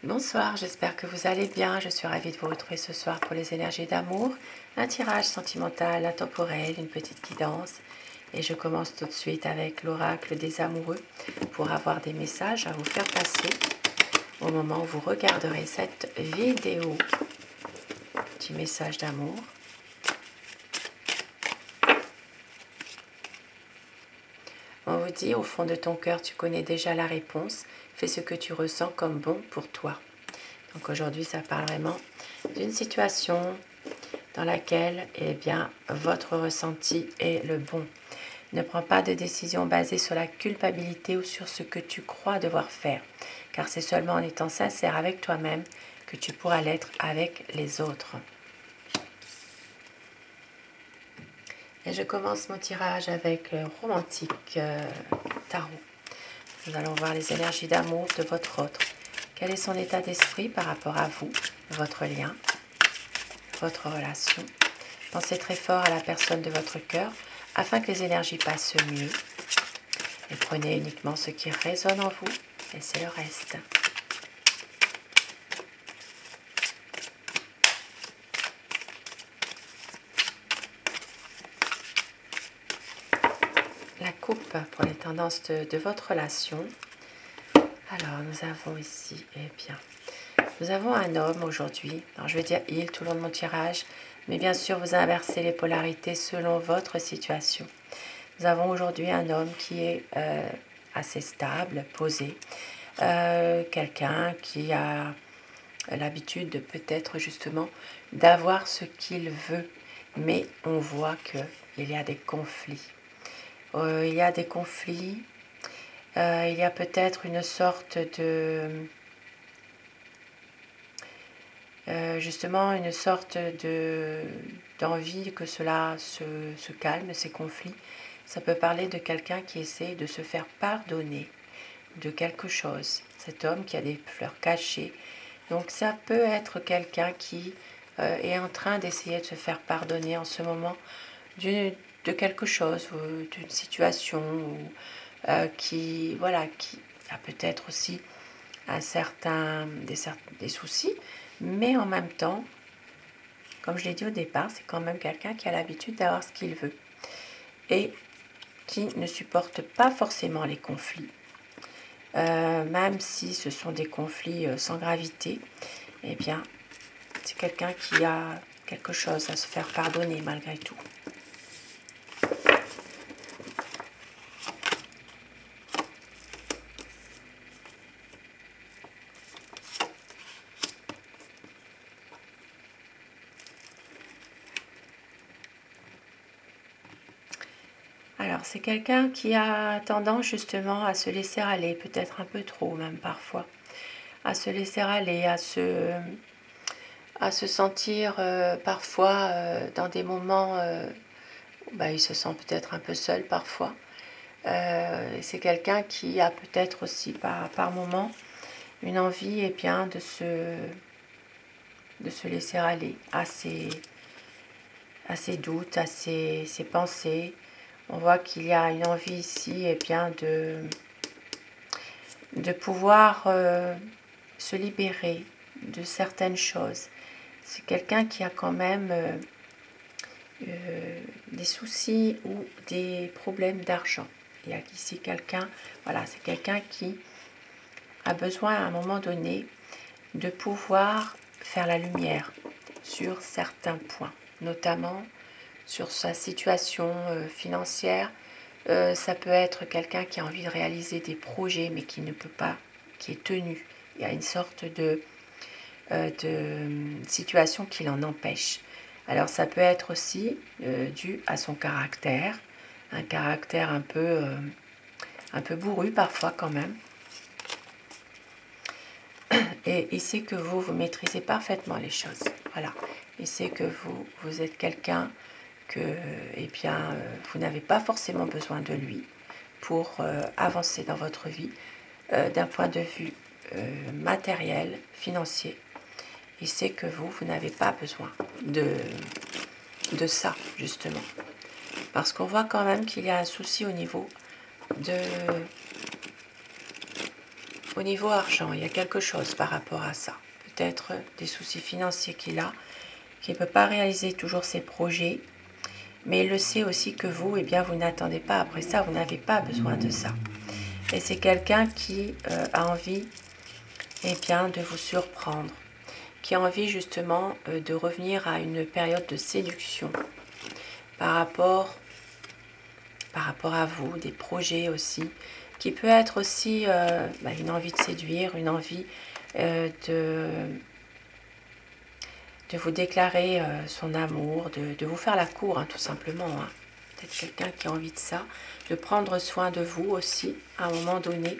Bonsoir, j'espère que vous allez bien. Je suis ravie de vous retrouver ce soir pour les énergies d'amour. Un tirage sentimental, intemporel, une petite guidance. Et je commence tout de suite avec l'oracle des amoureux pour avoir des messages à vous faire passer au moment où vous regarderez cette vidéo. Petit message d'amour. On vous dit, au fond de ton cœur, tu connais déjà la réponse. Fais ce que tu ressens comme bon pour toi. Donc aujourd'hui, ça parle vraiment d'une situation dans laquelle, eh bien, votre ressenti est le bon. Ne prends pas de décision basée sur la culpabilité ou sur ce que tu crois devoir faire, car c'est seulement en étant sincère avec toi-même que tu pourras l'être avec les autres. Et je commence mon tirage avec le romantique tarot. Nous allons voir les énergies d'amour de votre autre. Quel est son état d'esprit par rapport à vous, votre lien, votre relation? Pensez très fort à la personne de votre cœur afin que les énergies passent mieux. Et prenez uniquement ce qui résonne en vous, laissez le reste. La coupe pour les tendances de votre relation. Alors, nous avons ici, eh bien, nous avons un homme aujourd'hui. Alors, je vais dire il tout le long de mon tirage, mais bien sûr, vous inversez les polarités selon votre situation. Nous avons aujourd'hui un homme qui est assez stable, posé. Quelqu'un qui a l'habitude de peut-être justement d'avoir ce qu'il veut. Mais on voit qu'il y a des conflits. Il y a des conflits. Il y a peut-être une sorte de... justement une sorte d'envie que cela se calme, ces conflits. Ça peut parler de quelqu'un qui essaie de se faire pardonner de quelque chose. Cet homme qui a des fleurs cachées. Donc ça peut être quelqu'un qui est en train d'essayer de se faire pardonner en ce moment de quelque chose, d'une situation qui a peut-être aussi des soucis, mais en même temps, comme je l'ai dit au départ, c'est quand même quelqu'un qui a l'habitude d'avoir ce qu'il veut et qui ne supporte pas forcément les conflits. Même si ce sont des conflits sans gravité, eh bien, c'est quelqu'un qui a quelque chose à se faire pardonner malgré tout. Alors, c'est quelqu'un qui a tendance justement à se laisser aller, peut-être un peu trop même parfois, à se laisser aller, à se sentir parfois dans des moments où il se sent peut-être un peu seul parfois. C'est quelqu'un qui a peut-être aussi par moment une envie bien, de se laisser aller à ses doutes, à ses pensées. On voit qu'il y a une envie ici bien, de pouvoir se libérer de certaines choses. C'est quelqu'un qui a quand même des soucis ou des problèmes d'argent. Il y a ici quelqu'un, voilà, c'est quelqu'un qui a besoin à un moment donné de pouvoir faire la lumière sur certains points, notamment sur sa situation financière. Ça peut être quelqu'un qui a envie de réaliser des projets mais qui ne peut pas, qui est tenu. Il y a une sorte de situation qui l'en empêche. Alors ça peut être aussi dû à son caractère, un caractère un peu bourru parfois quand même. Et il sait que vous maîtrisez parfaitement les choses. Voilà. Il sait que vous êtes quelqu'un que vous n'avez pas forcément besoin de lui pour avancer dans votre vie d'un point de vue matériel, financier. Il sait que vous n'avez pas besoin de ça, justement. Parce qu'on voit quand même qu'il y a un souci au niveau au niveau argent, il y a quelque chose par rapport à ça. Peut-être des soucis financiers qu'il a, qu'il ne peut pas réaliser toujours ses projets, mais il le sait aussi que vous, eh bien, vous n'attendez pas après ça, vous n'avez pas besoin de ça. Et c'est quelqu'un qui a envie, eh bien, de vous surprendre, qui a envie justement de revenir à une période de séduction par rapport à vous, des projets aussi, qui peut être aussi une envie de séduire, une envie de vous déclarer son amour, de vous faire la cour, hein, tout simplement. Hein. Peut-être quelqu'un qui a envie de ça, de prendre soin de vous aussi à un moment donné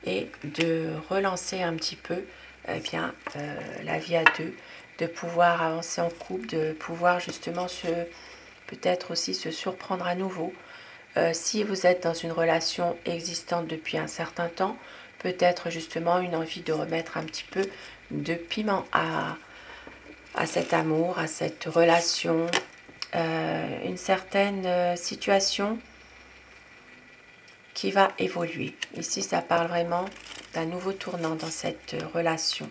et de relancer un petit peu la vie à deux, de pouvoir avancer en couple, de pouvoir justement peut-être aussi se surprendre à nouveau. Si vous êtes dans une relation existante depuis un certain temps, peut-être justement une envie de remettre un petit peu de piment à cet amour, à cette relation, une certaine situation qui va évoluer. Ici, ça parle vraiment d'un nouveau tournant dans cette relation.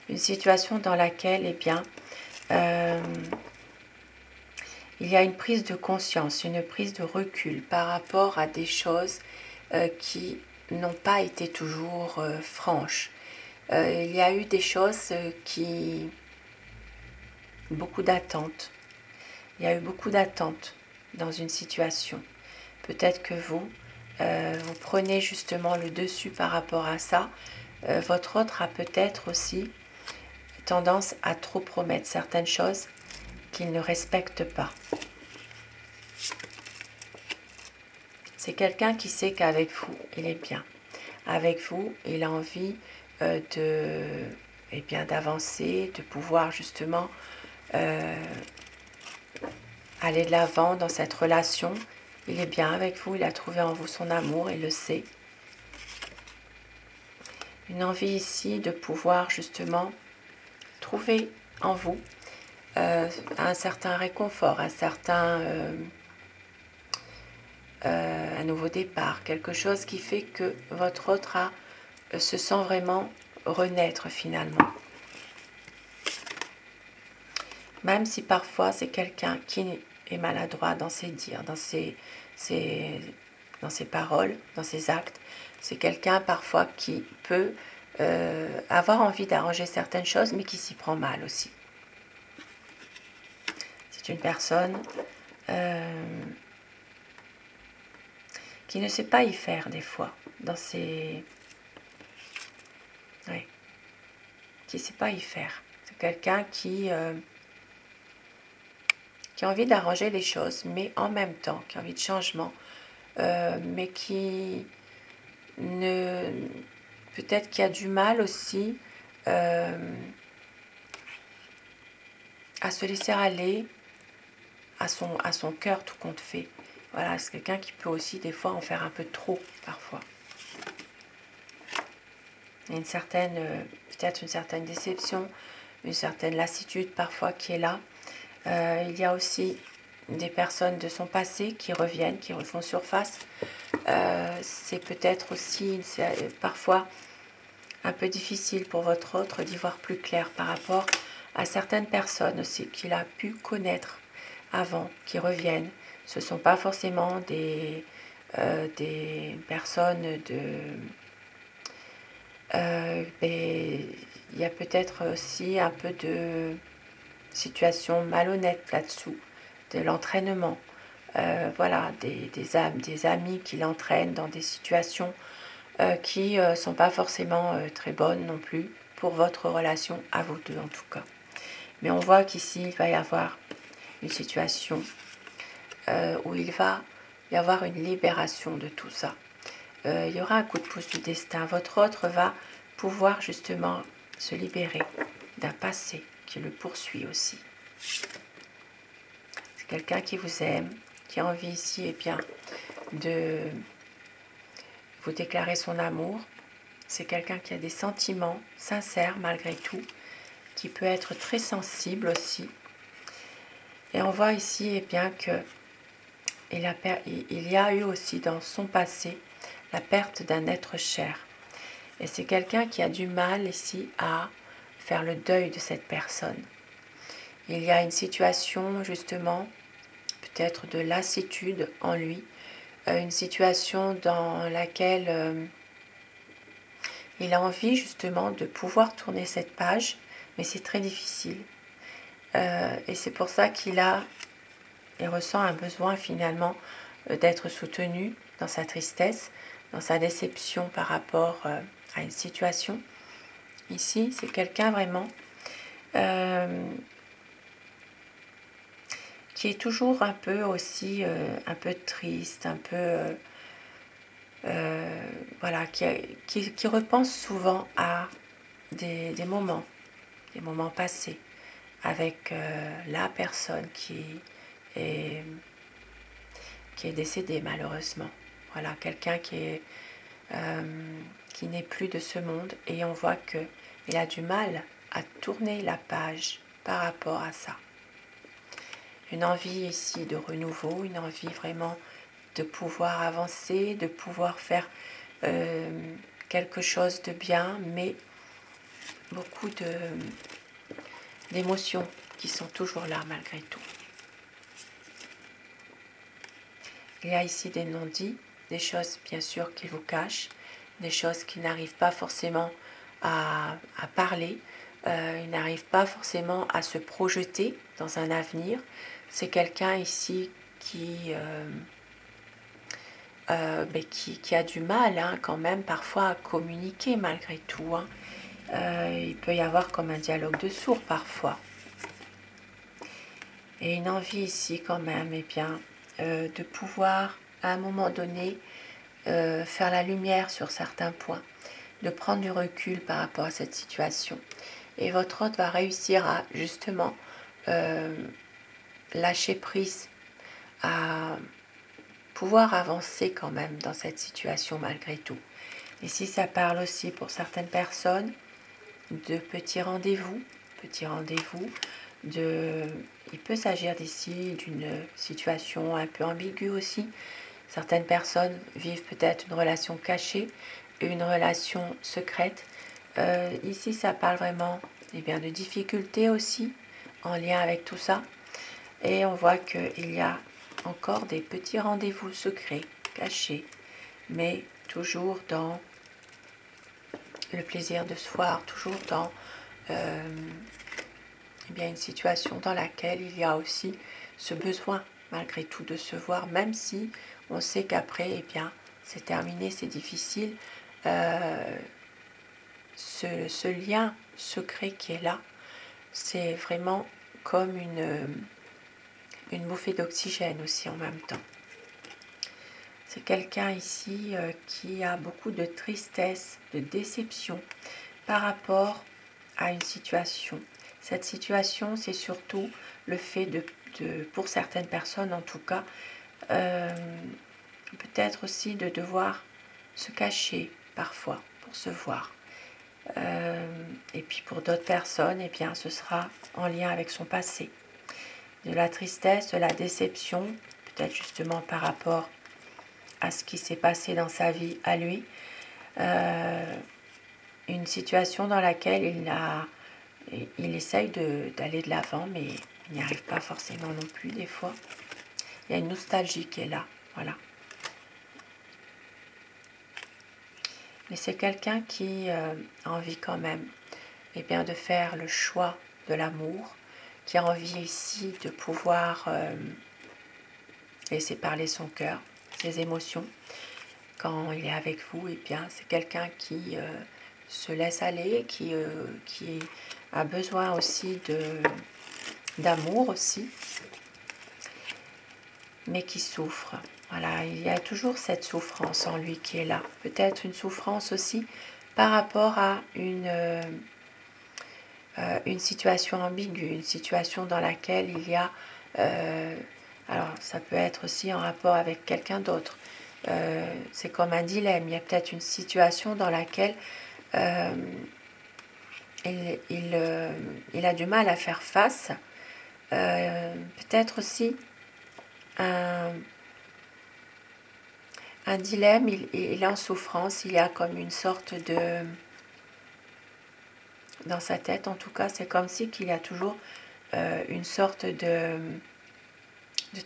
Une situation dans laquelle, eh bien, il y a une prise de conscience, une prise de recul par rapport à des choses qui n'ont pas été toujours franches. Il y a eu des choses beaucoup d'attentes. Il y a eu beaucoup d'attentes dans une situation. Peut-être que vous prenez justement le dessus par rapport à ça. Votre autre a peut-être aussi tendance à trop promettre certaines choses qu'il ne respecte pas. C'est quelqu'un qui sait qu'avec vous, il est bien. Avec vous, il a envie d'avancer, de pouvoir justement aller de l'avant dans cette relation. Il est bien avec vous, il a trouvé en vous son amour, il le sait. Une envie ici de pouvoir justement trouver en vous un certain réconfort, un nouveau départ, quelque chose qui fait que votre autre se sent vraiment renaître finalement. Même si parfois c'est quelqu'un qui est maladroit dans ses dires, dans ses paroles, dans ses actes, c'est quelqu'un parfois qui peut avoir envie d'arranger certaines choses, mais qui s'y prend mal aussi. C'est une personne qui ne sait pas y faire des fois, qui ne sait pas y faire. C'est quelqu'un qui a envie d'arranger les choses, mais en même temps, qui a envie de changement, mais qui peut-être qui a du mal aussi à se laisser aller à son cœur tout compte fait. Voilà, c'est quelqu'un qui peut aussi des fois en faire un peu trop parfois. Il y a peut-être une certaine déception, une certaine lassitude parfois qui est là. Il y a aussi des personnes de son passé qui reviennent, qui refont surface. C'est peut-être aussi parfois un peu difficile pour votre autre d'y voir plus clair par rapport à certaines personnes aussi qu'il a pu connaître avant, qui reviennent. Ce ne sont pas forcément des personnes il y a peut-être aussi un peu de situation malhonnête là-dessous, de l'entraînement. Voilà, des amis qui l'entraînent dans des situations qui ne sont pas forcément très bonnes non plus pour votre relation à vous deux en tout cas. Mais on voit qu'ici, il va y avoir une situation où il va y avoir une libération de tout ça. Il y aura un coup de pouce du destin. Votre autre va pouvoir justement se libérer d'un passé qui le poursuit aussi. C'est quelqu'un qui vous aime, qui a envie ici de vous déclarer son amour. C'est quelqu'un qui a des sentiments sincères malgré tout, qui peut être très sensible aussi. Et on voit ici que il y a eu aussi dans son passé la perte d'un être cher. Et c'est quelqu'un qui a du mal ici à faire le deuil de cette personne. Il y a une situation justement, peut-être de lassitude en lui, une situation dans laquelle il a envie justement de pouvoir tourner cette page, mais c'est très difficile. Et c'est pour ça qu'il ressent un besoin finalement d'être soutenu dans sa tristesse, dans sa déception par rapport à une situation. Ici, c'est quelqu'un vraiment qui est toujours un peu aussi, un peu triste, un peu... voilà, qui repense souvent à des moments passés avec la personne est, qui est décédée malheureusement. Voilà, quelqu'un qui n'est plus de ce monde et on voit qu'il a du mal à tourner la page par rapport à ça. Une envie ici de renouveau, une envie vraiment de pouvoir avancer, de pouvoir faire quelque chose de bien, mais beaucoup d'émotions qui sont toujours là malgré tout. Il y a ici des non-dits, des choses bien sûr qu'il vous cache, des choses qu'il n'arrive pas forcément à parler, il n'arrive pas forcément à se projeter dans un avenir. C'est quelqu'un ici qui a du mal quand même parfois à communiquer malgré tout. Il peut y avoir comme un dialogue de sourds parfois. Et une envie ici quand même de pouvoir à un moment donné faire la lumière sur certains points, de prendre du recul par rapport à cette situation. Et votre hôte va réussir à justement lâcher prise, à pouvoir avancer quand même dans cette situation malgré tout. Ici, ça parle aussi pour certaines personnes de petits rendez-vous, il peut s'agir d'ici d'une situation un peu ambiguë aussi. Certaines personnes vivent peut-être une relation cachée, une relation secrète. Ici, ça parle vraiment de difficultés aussi en lien avec tout ça. Et on voit qu'il y a encore des petits rendez-vous secrets, cachés, mais toujours dans le plaisir de se voir, toujours dans une situation dans laquelle il y a aussi ce besoin malgré tout de se voir, même si on sait qu'après, c'est terminé, c'est difficile. Ce lien secret qui est là, c'est vraiment comme une bouffée d'oxygène aussi en même temps. C'est quelqu'un ici qui a beaucoup de tristesse, de déception par rapport à une situation. Cette situation, c'est surtout le fait pour certaines personnes en tout cas, peut-être aussi de devoir se cacher parfois pour se voir. Et puis pour d'autres personnes, ce sera en lien avec son passé. De la tristesse, de la déception, peut-être justement par rapport à ce qui s'est passé dans sa vie à lui. Une situation dans laquelle il essaye d'aller de l'avant, mais il n'y arrive pas forcément non plus des fois. Il y a une nostalgie qui est là, voilà. Mais c'est quelqu'un qui a envie quand même de faire le choix de l'amour, qui a envie ici de pouvoir laisser parler son cœur, ses émotions. Quand il est avec vous, c'est quelqu'un qui se laisse aller, qui a besoin aussi d'amour aussi, mais qui souffre. Voilà, il y a toujours cette souffrance en lui qui est là. Peut-être une souffrance aussi par rapport à une situation ambiguë, une situation dans laquelle il y a... alors, ça peut être aussi en rapport avec quelqu'un d'autre. C'est comme un dilemme. Il y a peut-être une situation dans laquelle il a du mal à faire face. Peut-être aussi un un dilemme, il est en souffrance, il y a comme une sorte de... Dans sa tête, en tout cas, c'est comme si qu'il y a toujours une sorte de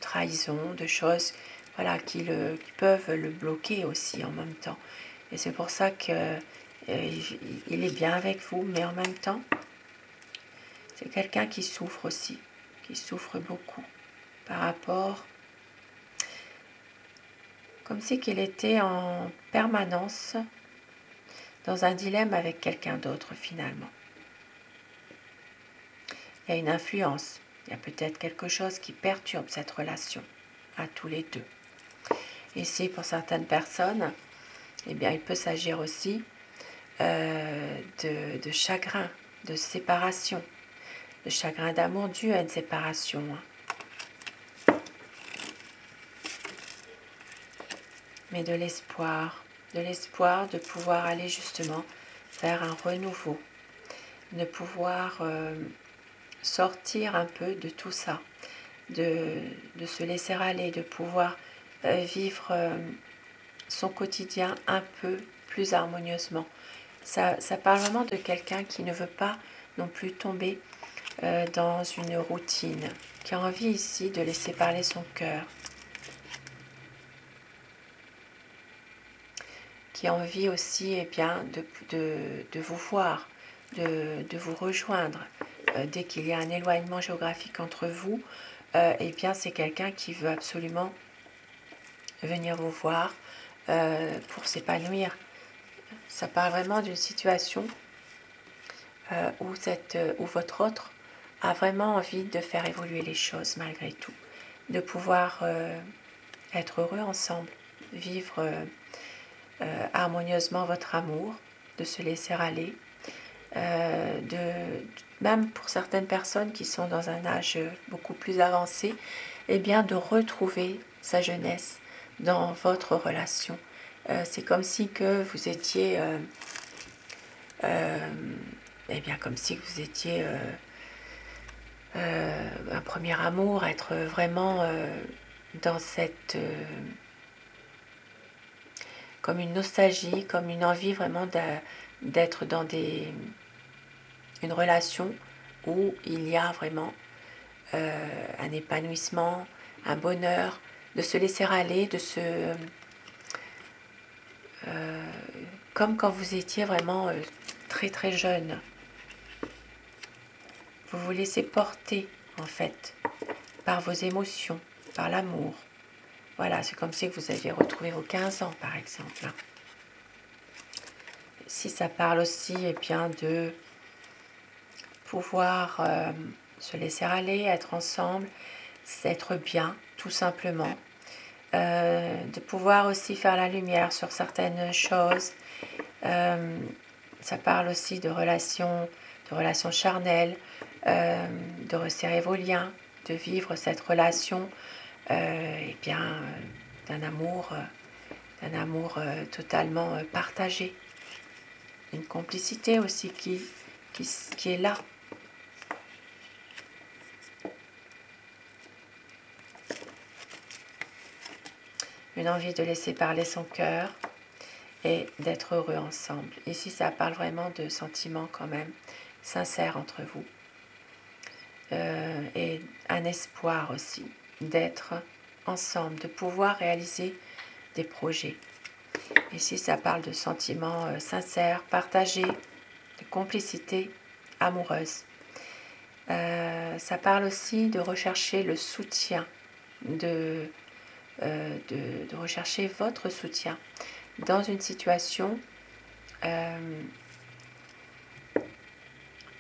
trahison, de choses voilà, qui peuvent le bloquer aussi en même temps. Et c'est pour ça que il est bien avec vous, mais en même temps, c'est quelqu'un qui souffre aussi, qui souffre beaucoup par rapport, comme si qu'il était en permanence dans un dilemme avec quelqu'un d'autre finalement. Il y a une influence, il y a peut-être quelque chose qui perturbe cette relation à tous les deux. Ici, pour certaines personnes, eh bien, il peut s'agir aussi de chagrin, de séparation, de chagrin d'amour dû à une séparation. Mais de l'espoir de pouvoir aller justement vers un renouveau, de pouvoir sortir un peu de tout ça, de se laisser aller, de pouvoir vivre son quotidien un peu plus harmonieusement. Ça parle vraiment de quelqu'un qui ne veut pas non plus tomber dans une routine, qui a envie ici de laisser parler son cœur, qui a envie aussi eh bien, de vous voir, de vous rejoindre. Dès qu'il y a un éloignement géographique entre vous, eh bien c'est quelqu'un qui veut absolument venir vous voir pour s'épanouir. Ça parle vraiment d'une situation où votre autre a vraiment envie de faire évoluer les choses malgré tout, de pouvoir être heureux ensemble, vivre harmonieusement votre amour, de se laisser aller, même pour certaines personnes qui sont dans un âge beaucoup plus avancé, eh bien de retrouver sa jeunesse dans votre relation. C'est comme si que vous étiez eh bien comme si vous étiez un premier amour, être vraiment dans cette comme une nostalgie, comme une envie vraiment d'être dans une relation où il y a vraiment un épanouissement, un bonheur, de se laisser aller, de se comme quand vous étiez vraiment très très jeune. Vous vous laissez porter en fait par vos émotions, par l'amour. Voilà, c'est comme si vous aviez retrouvé vos 15 ans par exemple. Si ça parle aussi eh bien, de pouvoir se laisser aller, être ensemble, être bien tout simplement. De pouvoir aussi faire la lumière sur certaines choses. Ça parle aussi de relations charnelles, de resserrer vos liens, de vivre cette relation eh bien, d'un amour totalement partagé. Une complicité aussi qui est là. Une envie de laisser parler son cœur et d'être heureux ensemble. Ici, ça parle vraiment de sentiments quand même sincères entre vous. Et un espoir aussi d'être ensemble, de pouvoir réaliser des projets. Ici, ça parle de sentiments sincères, partagés, de complicité amoureuse. Ça parle aussi de rechercher le soutien, de rechercher votre soutien dans une situation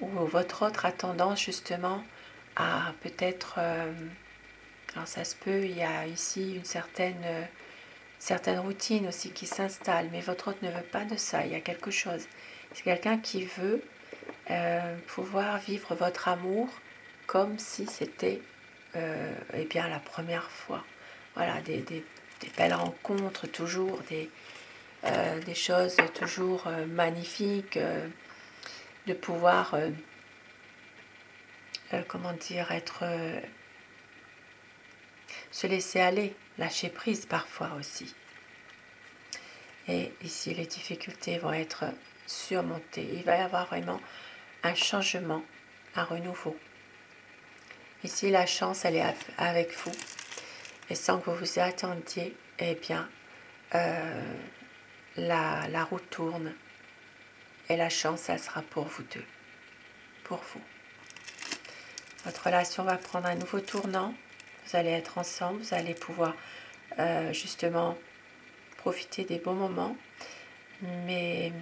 où votre autre a tendance justement à peut-être, alors ça se peut, il y a ici une certaine routine aussi qui s'installe, mais votre autre ne veut pas de ça, il y a quelque chose. C'est quelqu'un qui veut pouvoir vivre votre amour comme si c'était eh bien, la première fois. Voilà, des belles rencontres, toujours des choses toujours magnifiques, de pouvoir, comment dire, se laisser aller, lâcher prise parfois aussi. Et ici, les difficultés vont être surmontées. Il va y avoir vraiment un changement, un renouveau. Ici, la chance, elle est avec vous. Et sans que vous vous y attendiez, eh bien, la roue tourne. Et la chance, elle sera pour vous deux. Pour vous. Votre relation va prendre un nouveau tournant. Vous allez être ensemble. Vous allez pouvoir justement profiter des bons moments. Mais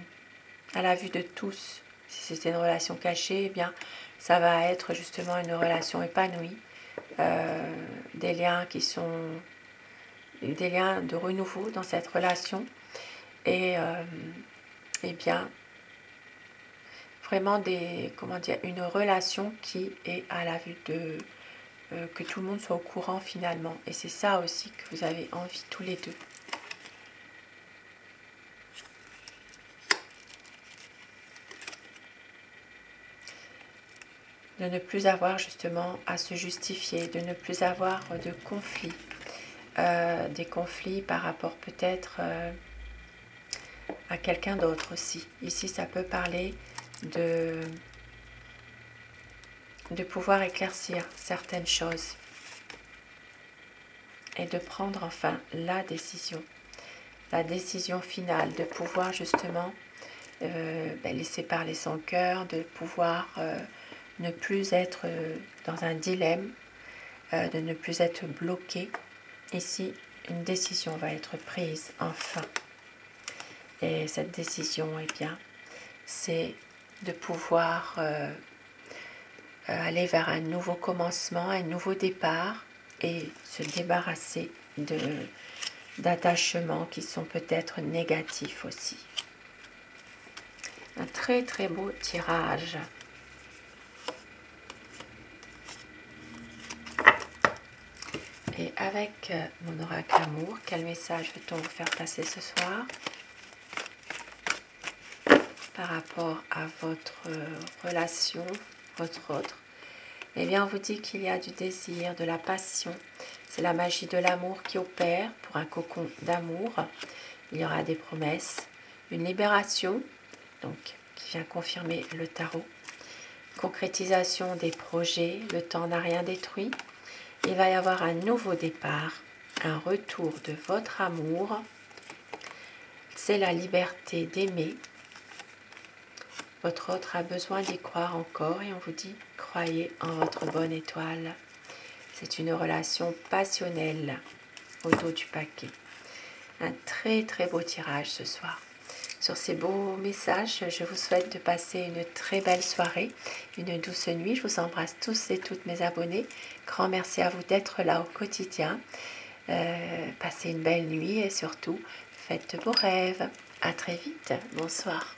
à la vue de tous, si c'était une relation cachée, eh bien, ça va être justement une relation épanouie. Des liens qui sont des liens de renouveau dans cette relation. Et eh bien, vraiment une relation qui est à la vue de que tout le monde soit au courant finalement. Et c'est ça aussi que vous avez envie tous les deux. De ne plus avoir justement à se justifier, de ne plus avoir de conflits, des conflits par rapport peut-être à quelqu'un d'autre aussi. Ici, ça peut parler de pouvoir éclaircir certaines choses et de prendre enfin la décision finale, de pouvoir justement laisser parler son cœur, de pouvoir ne plus être dans un dilemme, de ne plus être bloqué. Ici, une décision va être prise enfin. Et cette décision, eh bien, c'est de pouvoir aller vers un nouveau commencement, un nouveau départ et se débarrasser d'attachements qui sont peut-être négatifs aussi. Un très très beau tirage. Et avec mon oracle amour, quel message veut-on vous faire passer ce soir par rapport à votre relation, votre autre? Eh bien, on vous dit qu'il y a du désir, de la passion. C'est la magie de l'amour qui opère pour un cocon d'amour. Il y aura des promesses, une libération, donc qui vient confirmer le tarot. Concrétisation des projets, le temps n'a rien détruit. Il va y avoir un nouveau départ, un retour de votre amour. C'est la liberté d'aimer. Votre autre a besoin d'y croire encore et on vous dit, croyez en votre bonne étoile. C'est une relation passionnelle au dos du paquet. Un très très beau tirage ce soir. Sur ces beaux messages, je vous souhaite de passer une très belle soirée, une douce nuit. Je vous embrasse tous et toutes mes abonnés. Grand merci à vous d'être là au quotidien. Passez une belle nuit et surtout, faites de beaux rêves. À très vite. Bonsoir.